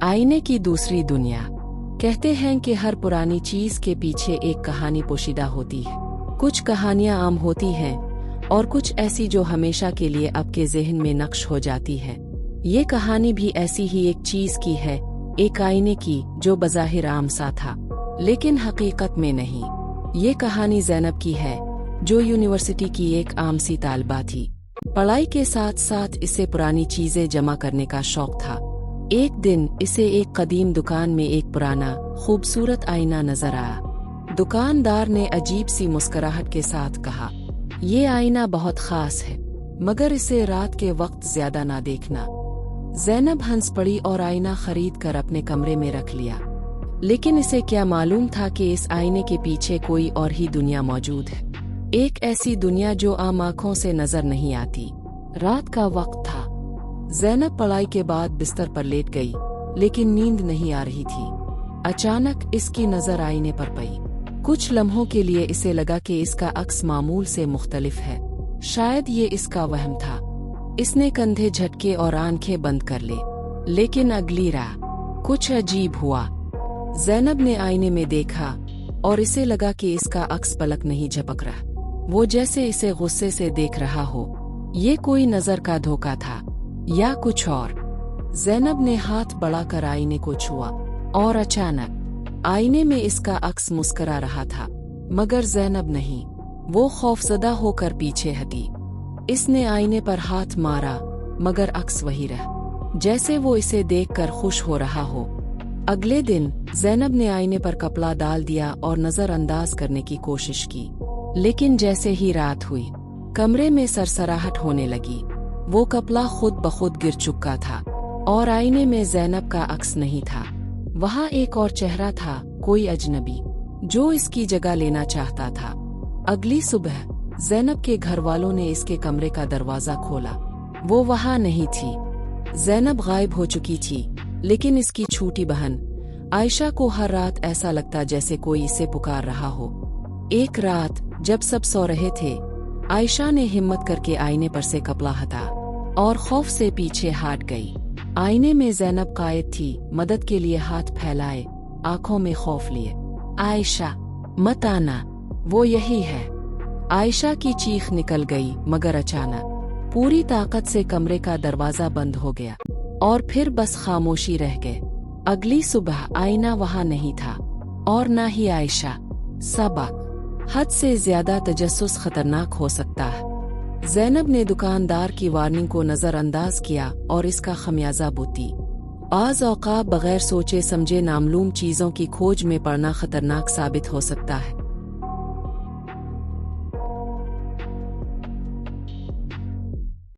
आईने की दूसरी दुनिया। कहते हैं कि हर पुरानी चीज के पीछे एक कहानी पोशीदा होती है। कुछ कहानियां आम होती हैं और कुछ ऐसी जो हमेशा के लिए आपके ज़हन में नक्श हो जाती है। ये कहानी भी ऐसी ही एक चीज की है, एक आईने की, जो बज़ाहिर आम सा था लेकिन हकीकत में नहीं। ये कहानी ज़ैनब की है, जो यूनिवर्सिटी की एक आम सी तालिबा थी। पढ़ाई के साथ साथ इसे पुरानी चीजें जमा करने का शौक था। एक दिन इसे एक कदीम दुकान में एक पुराना खूबसूरत आईना नजर आया। दुकानदार ने अजीब सी मुस्कुराहट के साथ कहा, ये आईना बहुत खास है, मगर इसे रात के वक्त ज्यादा ना देखना। ज़ैनब हंस पड़ी और आईना खरीद कर अपने कमरे में रख लिया। लेकिन इसे क्या मालूम था कि इस आईने के पीछे कोई और ही दुनिया मौजूद है, एक ऐसी दुनिया जो आम आंखों से नजर नहीं आती। रात का वक्त था। ज़ैनब पढ़ाई के बाद बिस्तर पर लेट गई, लेकिन नींद नहीं आ रही थी। अचानक इसकी नजर आईने पर पड़ी। कुछ लम्हों के लिए इसे लगा कि इसका अक्स मामूल से मुख्तलिफ है। शायद ये इसका वहम था। इसने कंधे झटके और आंखें बंद कर लेकिन अगली रात कुछ अजीब हुआ। ज़ैनब ने आईने में देखा और इसे लगा कि इसका अक्स पलक नहीं झपक रहा। वो जैसे इसे गुस्से से देख रहा हो। ये कोई नजर का धोखा था या कुछ और। ज़ैनब ने हाथ बढ़ाकर आईने को छुआ और अचानक आईने में इसका अक्स मुस्कुरा रहा था, मगर ज़ैनब नहीं। वो खौफजदा होकर पीछे हटी। इसने आईने पर हाथ मारा, मगर अक्स वही रहा, जैसे वो इसे देखकर खुश हो रहा हो। अगले दिन ज़ैनब ने आईने पर कपड़ा डाल दिया और नजरअंदाज करने की कोशिश की, लेकिन जैसे ही रात हुई, कमरे में सरसराहट होने लगी। वो कपड़ा खुद ब खुद गिर चुका था और आईने में ज़ैनब का अक्स नहीं था। वहाँ एक और चेहरा था, कोई अजनबी, जो इसकी जगह लेना चाहता था। अगली सुबह ज़ैनब के घर वालों ने इसके कमरे का दरवाज़ा खोला। वो वहाँ नहीं थी। ज़ैनब गायब हो चुकी थी, लेकिन इसकी छोटी बहन आयशा को हर रात ऐसा लगता जैसे कोई इसे पुकार रहा हो। एक रात जब सब सो रहे थे, आयशा ने हिम्मत करके आईने पर से कपड़ा हटाया और खौफ से पीछे हट गई। आईने में ज़ैनब कायद थी, मदद के लिए हाथ फैलाए, आंखों में खौफ लिए। आयशा, मत आना, वो यही है। आयशा की चीख निकल गई, मगर अचानक पूरी ताकत से कमरे का दरवाजा बंद हो गया और फिर बस खामोशी रह गए। अगली सुबह आईना वहां नहीं था और ना ही आयशा। सबक: हद से ज्यादा तजस्सुस खतरनाक हो सकता है। ज़ैनब ने दुकानदार की वार्निंग को नजरअंदाज किया और इसका खमियाजा भुगती। बाज़ औक़ात बगैर सोचे समझे नामालूम चीज़ों की खोज में पड़ना खतरनाक साबित हो सकता है।